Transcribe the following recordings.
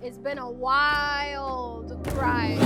It's been a wild ride.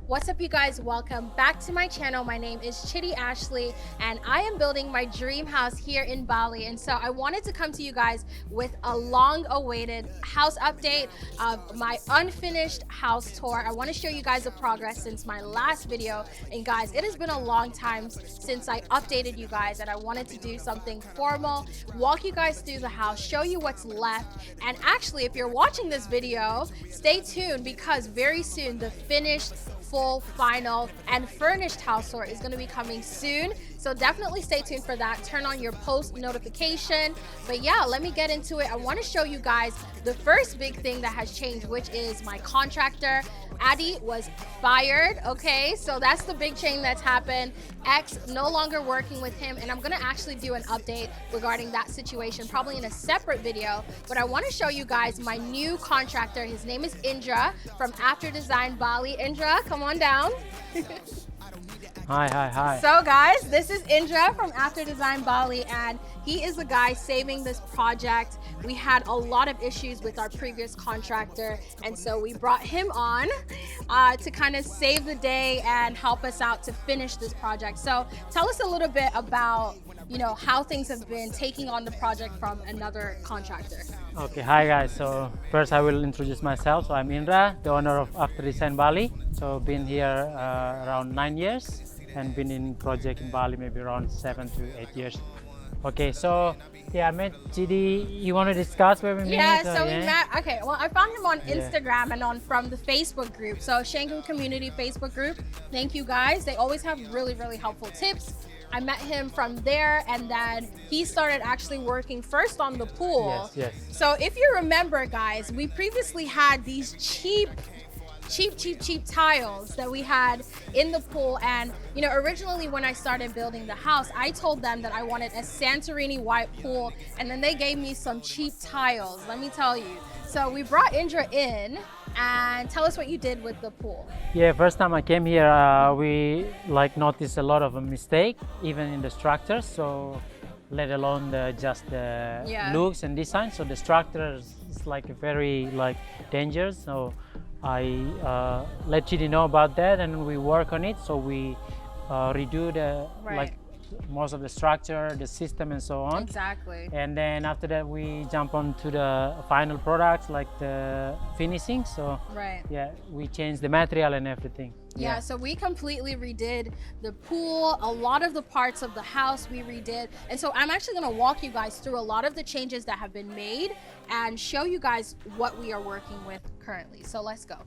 What's up, you guys? Welcome back to my channel. My name is Chidi Ashley and I am building my dream house here in Bali. And so I wanted to come to you guys with a long-awaited house update of my unfinished house tour. I want to show you guys the progress since my last video. And guys, it has been a long time since I updated you guys, and I wanted to do something formal, walk you guys through the house, show you what's left. And actually, if you're watching this video, stay tuned because very soon the finished, full, final, and furnished house tour is going to be coming soon. So definitely stay tuned for that. Turn on your post notification. But yeah, let me get into it. I want to show you guys the first big thing that has changed, which is my contractor. Adi was fired. Okay, so that's the big change that's happened. X no longer working with him, and I'm gonna actually do an update regarding that situation probably in a separate video. But I want to show you guys my new contractor. His name is Indra from After Design Bali. Indra, come on down. Hi. So guys, this is Indra from After Design Bali, and he is the guy saving this project. We had a lot of issues with our previous contractor, and so we brought him on to kind of save the day and help us out to finish this project. So tell us a little bit about, you know, how things have been taking on the project from another contractor. Okay, hi guys. So first I will introduce myself. So I'm Indra, the owner of After Design Bali. So been here around 9 years and been in project in Bali maybe around 7 to 8 years. Okay, so yeah, I met Chidi. You want to discuss where we met? Yeah, so we met. Okay, well, I found him on Instagram and from the Facebook group. So Shanghai Community Facebook group. Thank you guys. They always have really helpful tips. I met him from there, and then he started actually working first on the pool. Yes. So if you remember, guys, we previously had these cheap tiles that we had in the pool. And you know, originally when I started building the house, I told them that I wanted a Santorini white pool, and then they gave me some cheap tiles, let me tell you. So we brought Indra in, and tell us what you did with the pool. Yeah, first time I came here, we noticed a lot of a mistake even in the structure. So let alone just the looks and design. So the structure is like very dangerous. So I let Chidi know about that, and we work on it. So we redo the most of the structure, the system, and so on. Exactly. And then after that, we jump on to the final products, like the finishing. So yeah, we changed the material and everything. Yeah, so we completely redid the pool, a lot of the parts of the house we redid. And so I'm actually gonna walk you guys through a lot of the changes that have been made and show you guys what we are working with currently. So let's go.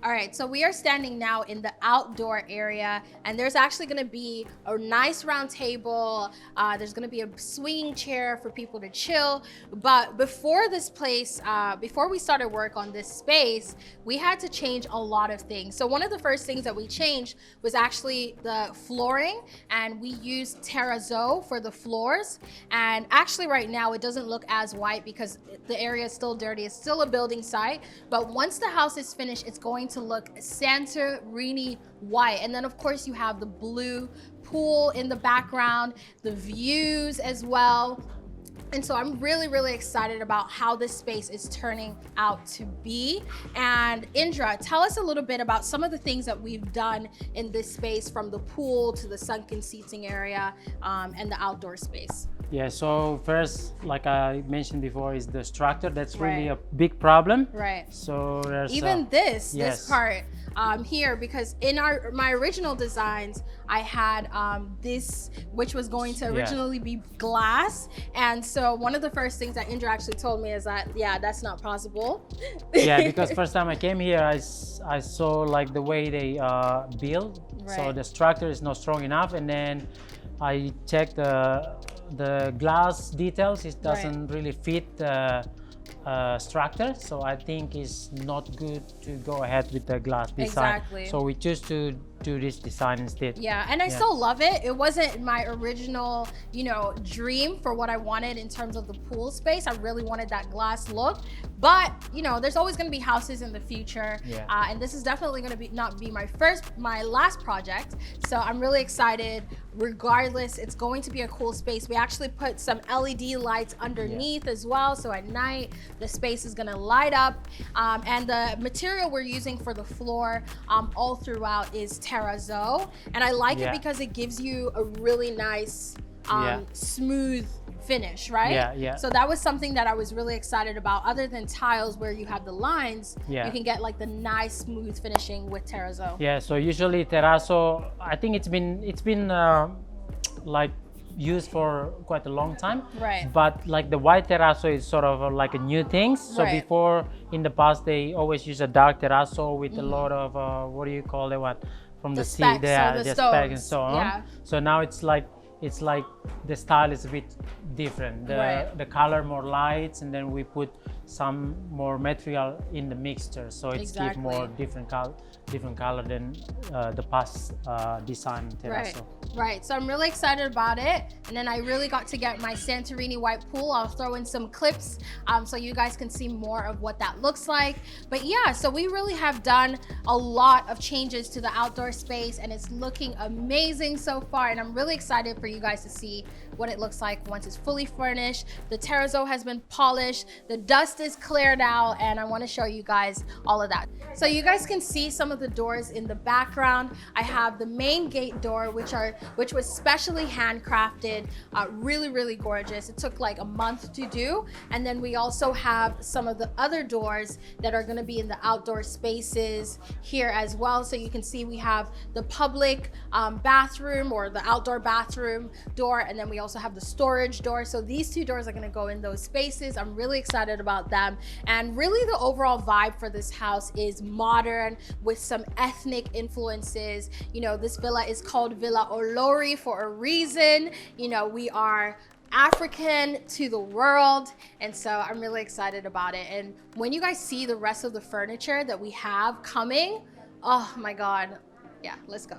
All right, so we are standing now in the outdoor area, and there's actually gonna be a nice round table. There's gonna be a swinging chair for people to chill. But before this place, before we started work on this space, we had to change a lot of things. So one of the first things that we changed was actually the flooring, and we used terrazzo for the floors. And actually right now it doesn't look as white because the area is still dirty. It's still a building site, but once the house is finished, it's going to look Santorini white. And then of course you have the blue pool in the background, the views as well. And so I'm really excited about how this space is turning out to be. And Indra, tell us a little bit about some of the things that we've done in this space, from the pool to the sunken seating area and the outdoor space. Yeah, so first, like I mentioned before, is the structure. That's really a big problem. Right. So there's even this part here, because in my original designs, I had this, which was going to originally be glass. And so one of the first things that Indra actually told me is that, that's not possible. Yeah, because first time I came here, I saw like the way they build. So the structure is not strong enough. And then I checked the glass details. It doesn't really fit structure, so I think it's not good to go ahead with the glass design. Exactly. So we choose to do this design instead. Yeah, and I still love it. It wasn't my original, you know, dream for what I wanted in terms of the pool space. I really wanted that glass look, but you know, there's always going to be houses in the future, and this is definitely going to be not be my last project. So I'm really excited. Regardless, it's going to be a cool space. We actually put some LED lights underneath as well, so at night the space is going to light up, and the material we're using for the floor all throughout is terrazzo, and I like it because it gives you a really nice smooth finish, right? So that was something that I was really excited about. Other than tiles where you have the lines, you can get like the nice smooth finishing with terrazzo. So usually terrazzo, I think it's been like used for quite a long time, but like the white terrazzo is sort of like a new thing. So before, in the past, they always use a dark terrazzo with a lot of what do you call it, what from the sea, the specs and so on. So now it's like the style is a bit different. The color more lights, and then we put some more material in the mixture, so it's give more different color than the past design terrazzo. Right, so I'm really excited about it, and then I really got to get my Santorini white pool. I'll throw in some clips so you guys can see more of what that looks like. But yeah, so we really have done a lot of changes to the outdoor space, and it's looking amazing so far, and I'm really excited for you guys to see what it looks like once it's fully furnished. The terrazzo has been polished, the dust is cleared out, and I want to show you guys all of that. So you guys can see some of the doors in the background. I have the main gate door, which was specially handcrafted, really gorgeous. It took like a month to do. And then we also have some of the other doors that are going to be in the outdoor spaces here as well. So you can see we have the public bathroom, or the outdoor bathroom door, and then we also have the storage door. So these two doors are going to go in those spaces. I'm really excited about them, and really the overall vibe for this house is modern with some ethnic influences. You know, this villa is called Villa Olori for a reason. You know, we are African to the world, and so I'm really excited about it. And when you guys see the rest of the furniture that we have coming, oh my god, yeah, let's go.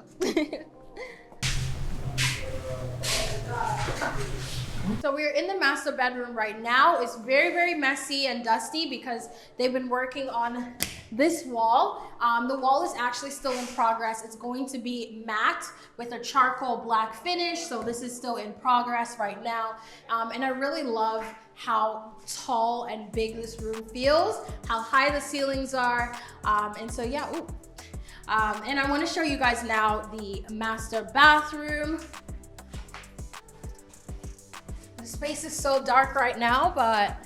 So we're in the master bedroom right now. It's very messy and dusty because they've been working on this wall. The wall is actually still in progress. It's going to be matte with a charcoal black finish. So this is still in progress right now. And I really love how tall and big this room feels, how high the ceilings are. And so yeah, and I want to show you guys now the master bathroom. The space is so dark right now, but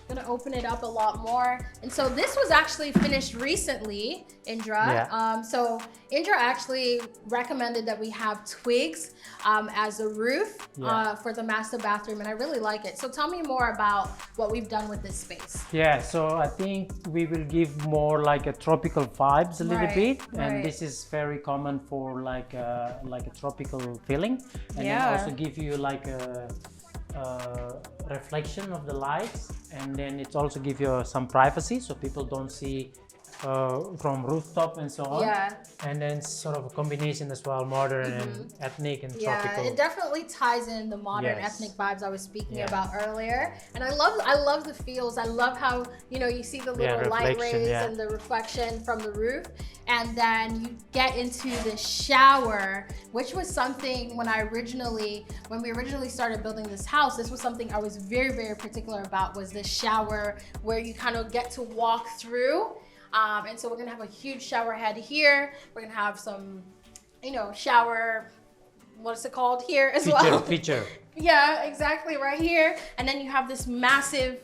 I'm gonna open it up a lot more. And so this was actually finished recently, Indra. So Indra actually recommended that we have twigs as a roof for the master bathroom, and I really like it. So tell me more about what we've done with this space. So I think we will give more like a tropical vibes a little bit, and this is very common for like a tropical feeling, and then also give you like a reflection of the lights, and then it also gives you some privacy so people don't see from rooftop and so on. And then sort of a combination as well, modern and ethnic and tropical. It definitely ties in the modern ethnic vibes I was speaking about earlier. And I love the feels. I love how, you know, you see the little light rays and the reflection from the roof. And then you get into the shower, which was something when we originally started building this house, this was something I was very particular about, was this shower where you kind of get to walk through. And so we're gonna have a huge shower head here. We're gonna have some, you know, shower, what's it called here as well? Feature. Yeah, exactly, right here. And then you have this massive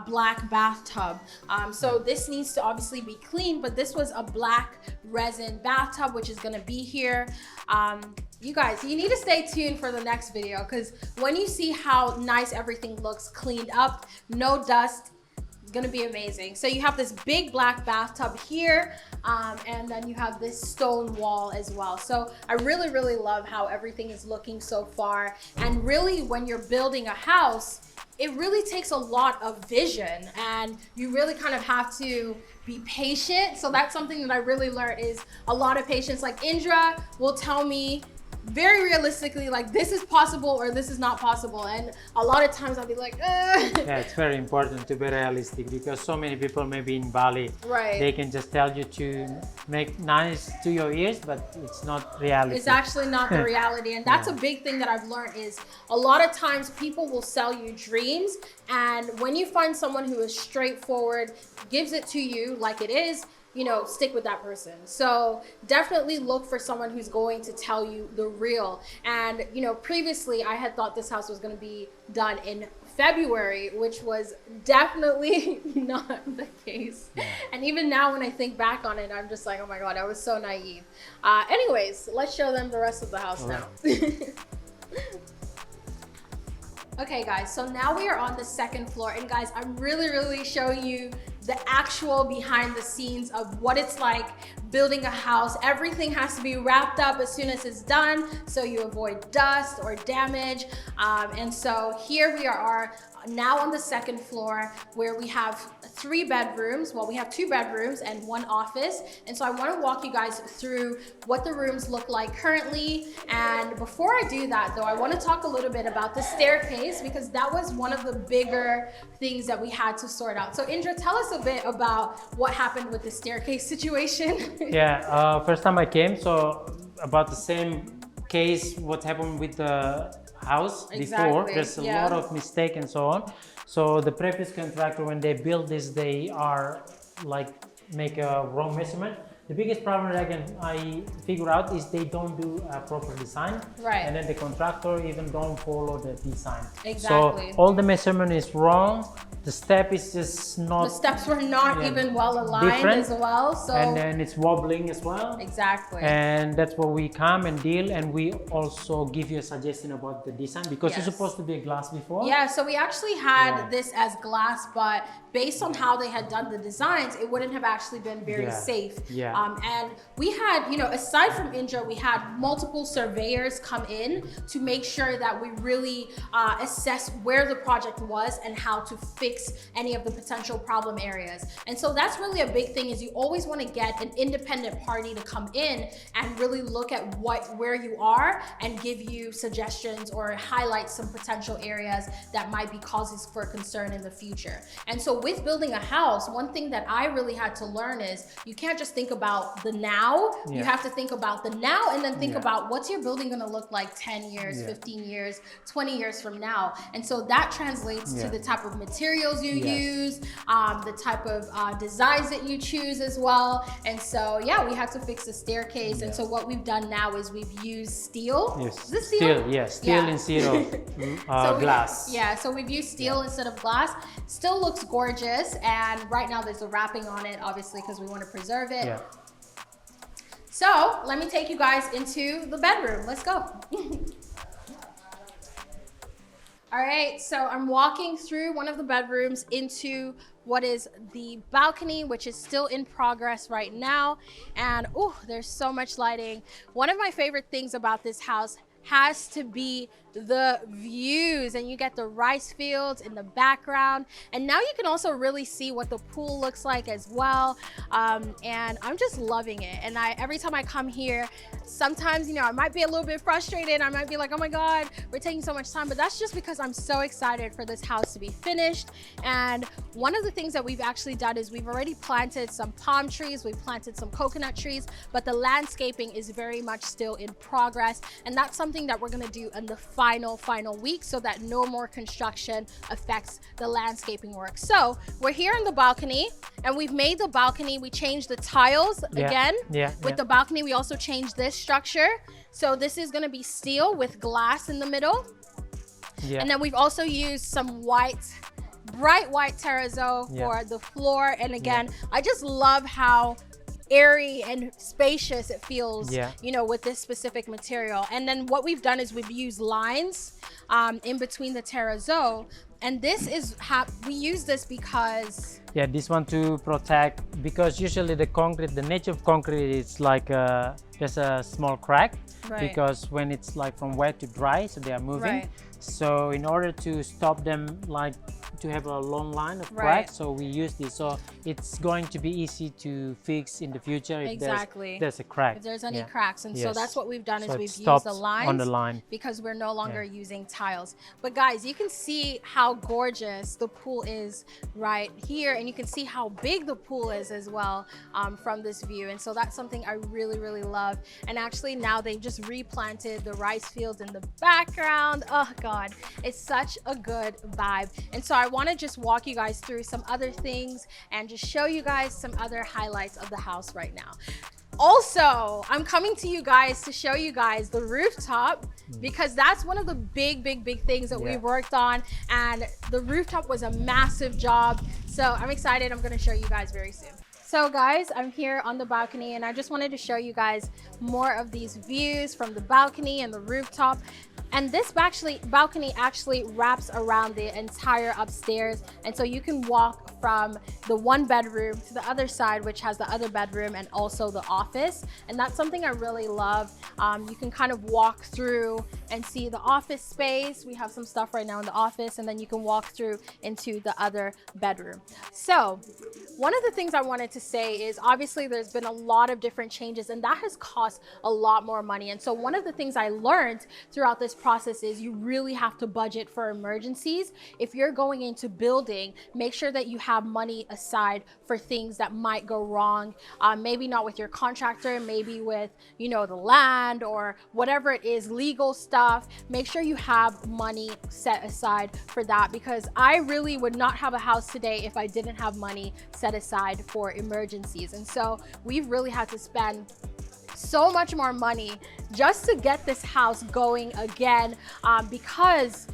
black bathtub. So this needs to obviously be clean, but this was a black resin bathtub, which is gonna be here. You guys, you need to stay tuned for the next video, because when you see how nice everything looks cleaned up, no dust, gonna be amazing. So you have this big black bathtub here, and then you have this stone wall as well. So I really love how everything is looking so far. And really, when you're building a house, it really takes a lot of vision, and you really kind of have to be patient. So that's something that I really learned, is a lot of patience. Like Indra will tell me very realistically, like, this is possible or this is not possible, and a lot of times I'll be like, Yeah, it's very important to be realistic, because so many people maybe in Bali, right, they can just tell you to make nice to your ears, but it's not reality. it's actually not the reality. And that's a big thing that I've learned, is a lot of times people will sell you dreams, and when you find someone who is straightforward, gives it to you like it is, you know, stick with that person. So definitely look for someone who's going to tell you the real. And, you know, previously I had thought this house was going to be done in February, which was definitely not the case. And even now when I think back on it, I'm just like, oh my God, I was so naive. Anyways, let's show them the rest of the house now. Okay guys, so now we are on the second floor, and guys, I'm really showing you the actual behind the scenes of what it's like building a house. Everything has to be wrapped up as soon as it's done, so you avoid dust or damage. And so here we are now on the second floor, where we have 3 bedrooms. Well, we have 2 bedrooms and 1 office. And so I want to walk you guys through what the rooms look like currently. And before I do that though, I want to talk a little bit about the staircase, because that was one of the bigger things that we had to sort out. So Indra, tell us a bit about what happened with the staircase situation. Yeah, first time I came, so about the same case, what happened with the house before. There's a lot of mistake and so on. So the previous contractor, when they build this, they are like make a wrong measurement. The biggest problem that I figure out is they don't do a proper design, and then the contractor even don't follow the design. So all the measurement is wrong. The step is just not. The steps were not even well aligned as well. So and then it's wobbling as well. Exactly. And that's where we come and deal, and we also give you a suggestion about the design, because it's supposed to be a glass before. Yeah. So we actually had this as glass, but based on how they had done the designs, it wouldn't have actually been very safe. And we had, you know, aside from Indra, we had multiple surveyors come in to make sure that we really assess where the project was and how to fix any of the potential problem areas. And so that's really a big thing, is you always want to get an independent party to come in and really look at where you are and give you suggestions or highlight some potential areas that might be causes for concern in the future. And so with building a house, one thing that I really had to learn is you can't just think about the now. You have to think about the now, and then think about what's your building going to look like 10 years, 15 years, 20 years from now. And so that translates to the type of materials you use, the type of designs that you choose as well. And so we had to fix the staircase. And so what we've done now is we've used steel. Is this steel? Steel instead of glass. So we've used steel instead of glass. Still looks gorgeous, and right now there's a wrapping on it, obviously, because we want to preserve it. So let me take you guys into the bedroom. Let's go. All right, so I'm walking through one of the bedrooms into what is the balcony, which is still in progress right now. And there's so much lighting. One of my favorite things about this house has to be the views, and you get the rice fields in the background, and now you can also really see what the pool looks like as well. And I'm just loving it. And every time I come here, sometimes, you know, I might be a little bit frustrated. I might be like, oh my God, we're taking so much time, but that's just because I'm so excited for this house to be finished. And one of the things that we've actually done is we've already planted some palm trees, we've planted some coconut trees, but the landscaping is very much still in progress. And that's something that we're gonna do in the final week, so that no more construction affects the landscaping work. So we're here in the balcony, and we've made the balcony, we changed the tiles again. With the balcony, we also changed this structure. So this is gonna be steel with glass in the middle. And then we've also used some bright white terrazzo for the floor. And again, I just love how airy and spacious it feels, you know, with this specific material. And then what we've done is we've used lines in between the terrazzo, and this is how we use this because this one to protect, because usually the nature of concrete is like there's a small crack, because when it's like from wet to dry, so they are moving. So in order to stop them, like to have a long line of cracks, so we use this. So it's going to be easy to fix in the future if there's a crack. If there's any cracks. And so that's what we've done, is we've used the lines on the line because we're no longer using tiles. But guys, you can see how gorgeous the pool is right here, and you can see how big the pool is as well from this view. And so that's something I really, really love. And actually now they've just replanted the rice fields in the background. Oh God, it's such a good vibe. And so I want to just walk you guys through some other things and just show you guys some other highlights of the house right now. Also, I'm coming to you guys to show you guys the rooftop, because that's one of the big things that we worked on, and the rooftop was a massive job. So I'm excited. I'm going to show you guys very soon. So guys, I'm here on the balcony, and I just wanted to show you guys more of these views from the balcony and the rooftop. And this balcony actually wraps around the entire upstairs, and so you can walk from the one bedroom to the other side, which has the other bedroom and also the office. And that's something I really love. You can kind of walk through and see the office space. We have some stuff right now in the office, and then you can walk through into the other bedroom. So one of the things I wanted to say is, obviously there's been a lot of different changes, and that has cost a lot more money. And so one of the things I learned throughout this process is you really have to budget for emergencies. If you're going into building, make sure that you have money aside for things that might go wrong. Maybe not with your contractor, maybe with, you know, the land or whatever it is, legal stuff. Make sure you have money set aside for that, because I really would not have a house today if I didn't have money set aside for emergencies. And so we've really had to spend so much more money just to get this house going again, because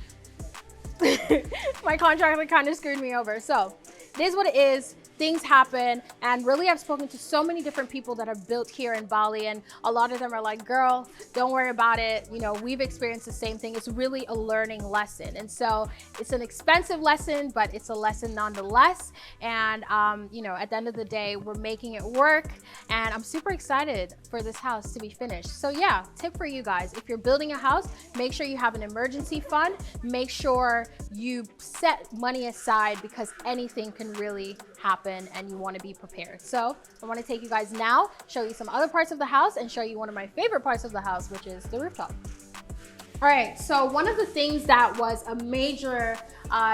my contractor kind of screwed me over. So it is what it is. Things happen, and really I've spoken to so many different people that have built here in Bali, and a lot of them are like, girl, don't worry about it. You know, we've experienced the same thing. It's really a learning lesson. And so it's an expensive lesson, but it's a lesson nonetheless. And you know, at the end of the day, we're making it work, and I'm super excited for this house to be finished. So yeah, tip for you guys: if you're building a house, make sure you have an emergency fund. Make sure you set money aside, because anything can really happen, and you want to be prepared. So I want to take you guys now, show you some other parts of the house, and show you one of my favorite parts of the house, which is the rooftop. All right, so one of the things that was a major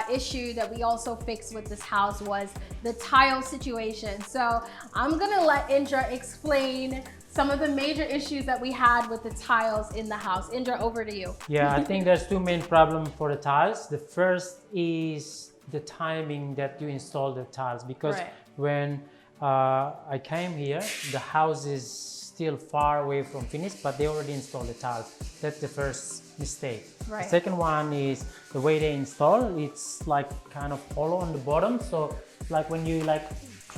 issue that we also fixed with this house was the tile situation. So I'm gonna let Indra explain some of the major issues that we had with the tiles in the house. Indra, over to you. Yeah, I think there's two main problems for the tiles. The first is the timing that you install the tiles, because when I came here, the house is still far away from finished, but they already installed the tiles. That's the first mistake. The second one is the way they install. It's like kind of hollow on the bottom, so like when you like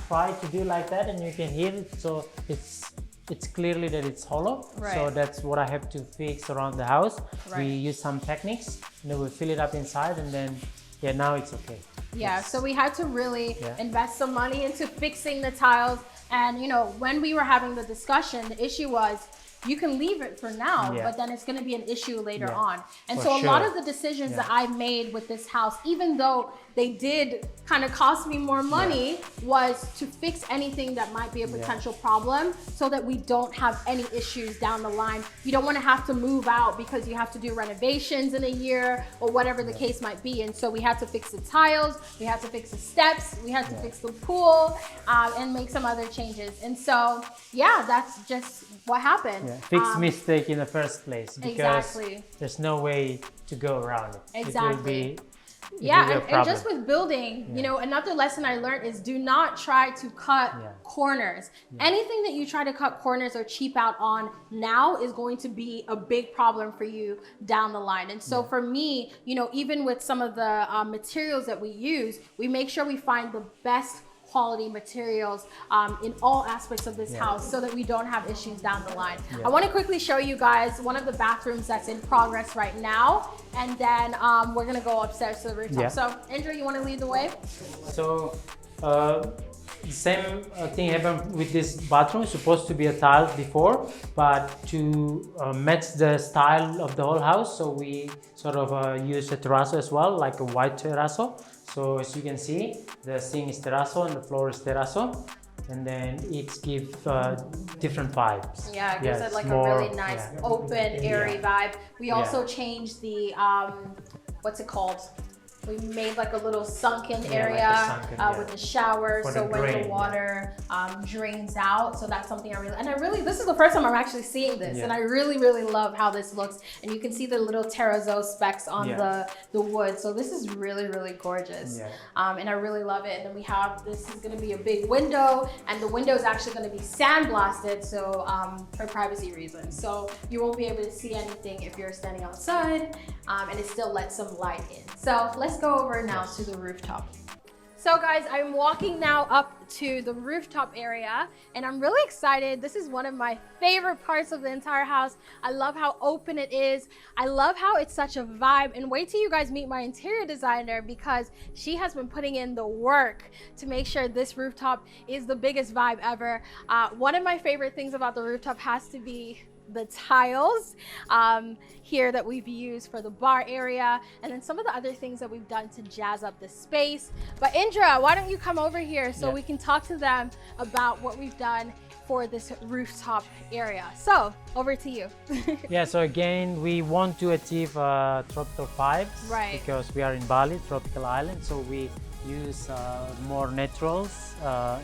try to do like that, and you can hear it, so it's clearly that it's hollow. So that's what I have to fix around the house. We use some techniques, and then we fill it up inside, and then yeah, now it's okay. Yeah, so we had to really invest some money into fixing the tiles. And you know, when we were having the discussion, the issue was, you can leave it for now, but then it's going to be an issue later on. And so a lot of the decisions that I made with this house, even though they did kind of cost me more money, was to fix anything that might be a potential problem, so that we don't have any issues down the line. You don't want to have to move out because you have to do renovations in a year or whatever the case might be. And so we had to fix the tiles, we had to fix the steps, we had to fix the pool, and make some other changes. And so yeah, that's just what happened. Fix mistake in the first place, because there's no way to go around it. It will be and just with building, you know, another lesson I learned is, do not try to cut corners. Anything that you try to cut corners or cheap out on now is going to be a big problem for you down the line. And so for me, you know, even with some of the materials that we use, we make sure we find the best quality materials in all aspects of this house, so that we don't have issues down the line. I want to quickly show you guys one of the bathrooms that's in progress right now, and then we're gonna go upstairs to the rooftop. So Indra, you want to lead the way? So the same thing happened with this bathroom. It's supposed to be a tile before, but to match the style of the whole house, so we sort of use a terrazzo as well, like a white terrazzo. So as you can see, the sink is terrazzo and the floor is terrazzo, and then it gives different vibes. Yeah, it gives it like a really nice open, airy vibe. We also changed the what's it called? We made like a little sunken area with the shower, so when the water drains out. So that's something I really, this is the first time I'm actually seeing this, and I really love how this looks. And you can see the little terrazzo specks on the wood. So this is really gorgeous, and I really love it. And then we have, this is going to be a big window, and the window is actually going to be sandblasted, so for privacy reasons. So you won't be able to see anything if you're standing outside, and it still lets some light in. So let's go over now to the rooftop. So guys, I'm walking now up to the rooftop area, and I'm really excited. This is one of my favorite parts of the entire house. I love how open it is. I love how it's such a vibe, and wait till you guys meet my interior designer, because she has been putting in the work to make sure this rooftop is the biggest vibe ever. One of my favorite things about the rooftop has to be the tiles here that we've used for the bar area, and then some of the other things that we've done to jazz up the space. But Indra, why don't you come over here so we can talk to them about what we've done for this rooftop area. So over to you. Yeah, so again, we want to achieve tropical vibes, right? Because we are in Bali, tropical island, so we use more naturals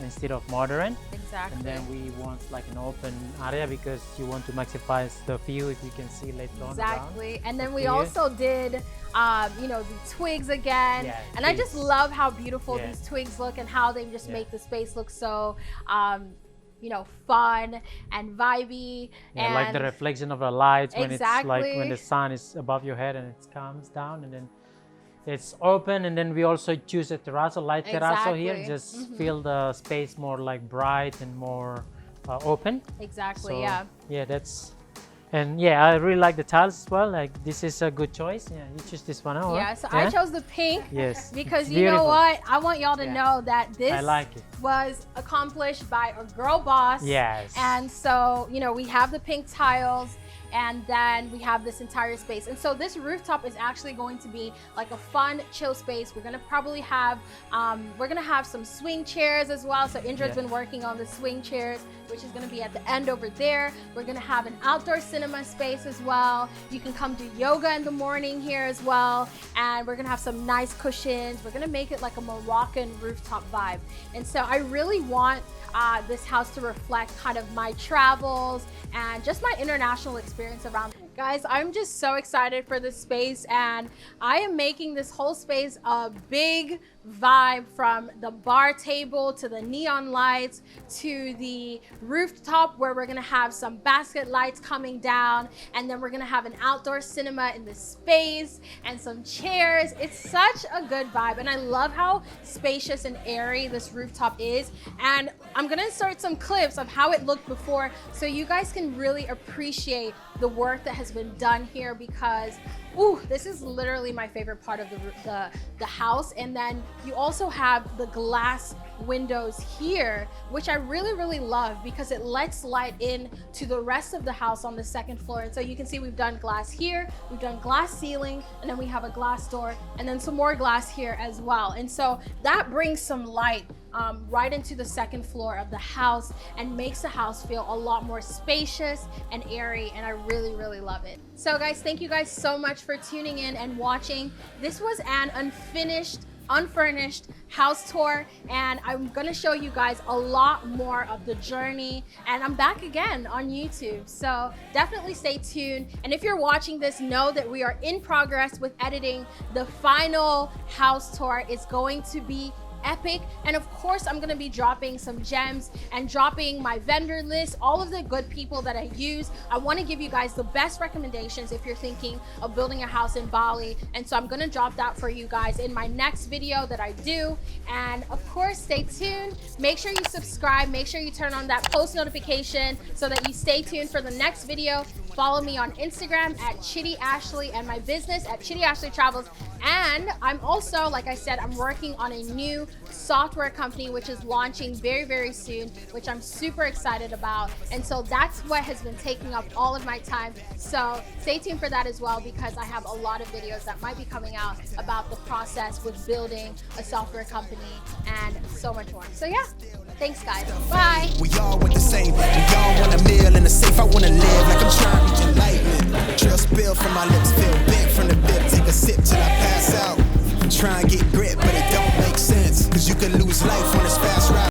instead of modern. Exactly. And then we want like an open area because you want to maximize the view, if you can see later on. Exactly. And then we also did you know, the twigs again. And I just love how beautiful these twigs look, and how they just make the space look so you know, fun and vibey. And like the reflection of the lights when it's like when the sun is above your head and it comes down, and then it's open. And then we also choose a terrazzo, light terrazzo here, just feel the space more like bright and more open. Exactly. So, yeah, that's, and yeah, I really like the tiles as well. Like, this is a good choice. Yeah, you choose this one. Yeah, so I chose the pink. Yes, because you know what, I want y'all to know that this was accomplished by a girl boss. Yes. And so, you know, we have the pink tiles, and then we have this entire space. And so this rooftop is actually going to be like a fun, chill space. We're gonna probably have, some swing chairs as well. So Indra's been working on the swing chairs, which is gonna be at the end over there. We're gonna have an outdoor cinema space as well. You can come do yoga in the morning here as well. And we're gonna have some nice cushions. We're gonna make it like a Moroccan rooftop vibe. And so I really want this house to reflect kind of my travels and just my international experience around. Guys, I'm just so excited for this space, and I am making this whole space a big vibe, from the bar table to the neon lights to the rooftop where we're gonna have some basket lights coming down, and then we're gonna have an outdoor cinema in this space and some chairs. It's such a good vibe, and I love how spacious and airy this rooftop is. And I'm gonna insert some clips of how it looked before, so you guys can really appreciate the work that has been done here, because this is literally my favorite part of the house. And then you also have the glass windows here, which I really love, because it lets light in to the rest of the house on the second floor. And so you can see we've done glass here, we've done glass ceiling, and then we have a glass door, and then some more glass here as well. And so that brings some light right into the second floor of the house, and makes the house feel a lot more spacious and airy, and I really love it. So guys, thank you guys so much for tuning in and watching. This was an unfurnished house tour, and I'm gonna show you guys a lot more of the journey, and I'm back again on YouTube, so definitely stay tuned. And if you're watching this, know that we are in progress with editing. The final house tour is going to be epic, and of course I'm gonna be dropping some gems and dropping my vendor list, all of the good people that I use. I want to give you guys the best recommendations if you're thinking of building a house in Bali, and so I'm gonna drop that for you guys in my next video that I do. And of course, stay tuned, make sure you subscribe, make sure you turn on that post notification so that you stay tuned for the next video. follow me on Instagram at Chidi Ashley and my business at Chidi Ashley Travels. And I'm also, like I said, I'm working on a new software company which is launching very, very soon, which I'm super excited about. And so that's what has been taking up all of my time. So stay tuned for that as well, because I have a lot of videos that might be coming out about the process with building a software company and so much more. So yeah, thanks guys. Bye. We all want the same. We all want a meal in the safe. I want to live like I'm trying to reach enlightenment. Drill spill from my lips, feel big from the bib. Take a sip till I pass out. I'm trying to get grit, but it don't make sense. Cause you can lose life on